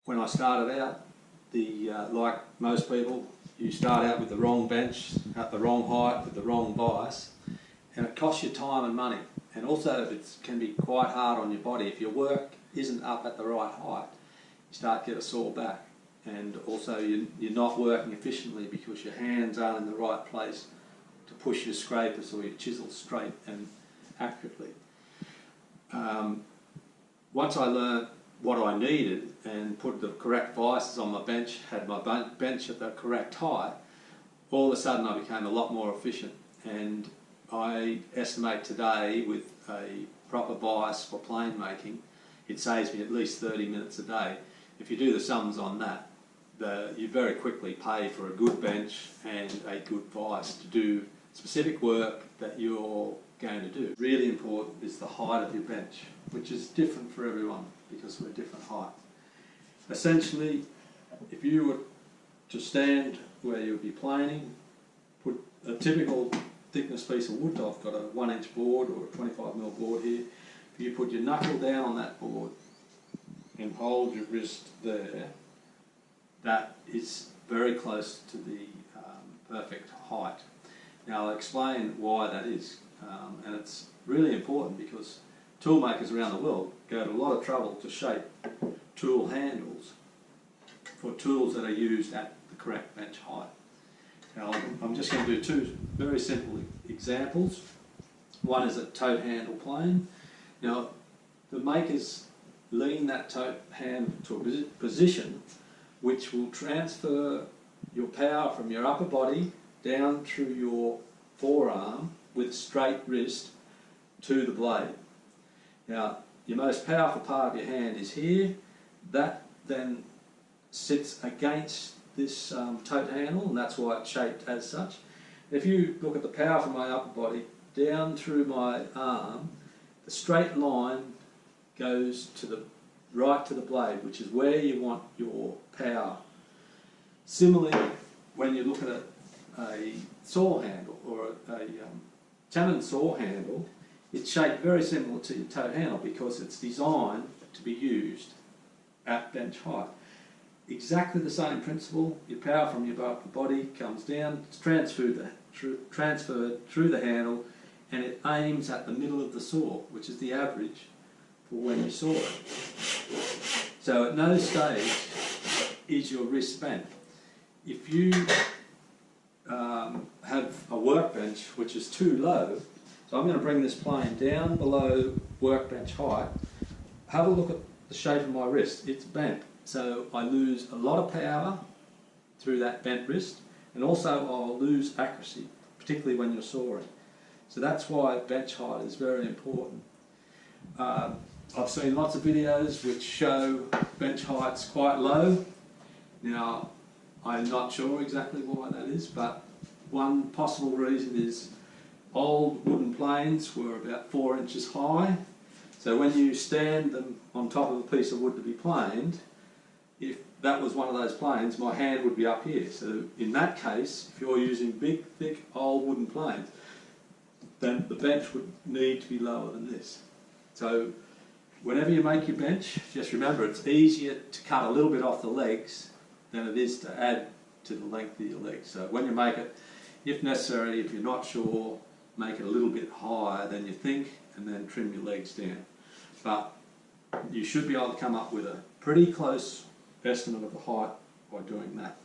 when I started out, like most people, you start out with the wrong bench, at the wrong height, with the wrong bias, and it costs you time and money. And also it can be quite hard on your body. If your work isn't up at the right height, you start to get a sore back. And also you're not working efficiently because your hands aren't in the right place to push your scrapers or your chisels straight and accurately. Once I learned what I needed and put the correct biases on my bench, had my bench at the correct height, all of a sudden I became a lot more efficient. And I estimate today, with a proper bias for plane making, it saves me at least 30 minutes a day. If you do the sums on that, you very quickly pay for a good bench and a good bias to do specific work that you're going to do. Really important is the height of your bench, which is different for everyone because we're different heights. Essentially, if you were to stand where you'll be planing, put a typical thickness piece of wood, I've got a 1-inch board or a 25mm board here, if you put your knuckle down on that board and hold your wrist there, that is very close to the perfect height. Now I'll explain why that is, and it's really important because tool makers around the world go to a lot of trouble to shape tool handles for tools that are used at the correct bench height. Now I'm just going to do two very simple examples. One is a tote handle plane. Now the makers lean that tote handle to a position which will transfer your power from your upper body down through your forearm with straight wrist to the blade. Now, your most powerful part of your hand is here. That then sits against this tote handle, and that's why it's shaped as such. If you look at the power from my upper body down through my arm, the straight line goes to the right to the blade, which is where you want your power. Similarly, when you look at a saw handle or a tenon saw handle, it's shaped very similar to your tote handle because it's designed to be used at bench height. Exactly the same principle. Your power from your upper body comes down, it's transferred through the handle, and it aims at the middle of the saw, which is the average for when you saw it. So at no stage is your wrist bent. If you have a workbench which is too low, so I'm going to bring this plane down below workbench height, have a look at the shape of my wrist. It's bent, so I lose a lot of power through that bent wrist, and also I'll lose accuracy, particularly when you're sawing. So that's why bench height is very important. I've seen lots of videos which show bench heights quite low. Now, I'm not sure exactly why that is, but one possible reason is old wooden planes were about 4 inches high. So when you stand them on top of a piece of wood to be planed, if that was one of those planes, my hand would be up here. So in that case, if you're using big, thick, old wooden planes, then the bench would need to be lower than this. So whenever you make your bench, just remember it's easier to cut a little bit off the legs than it is to add to the length of your legs. So when you make it, if necessary, if you're not sure, make it a little bit higher than you think and then trim your legs down. But you should be able to come up with a pretty close estimate of the height by doing that.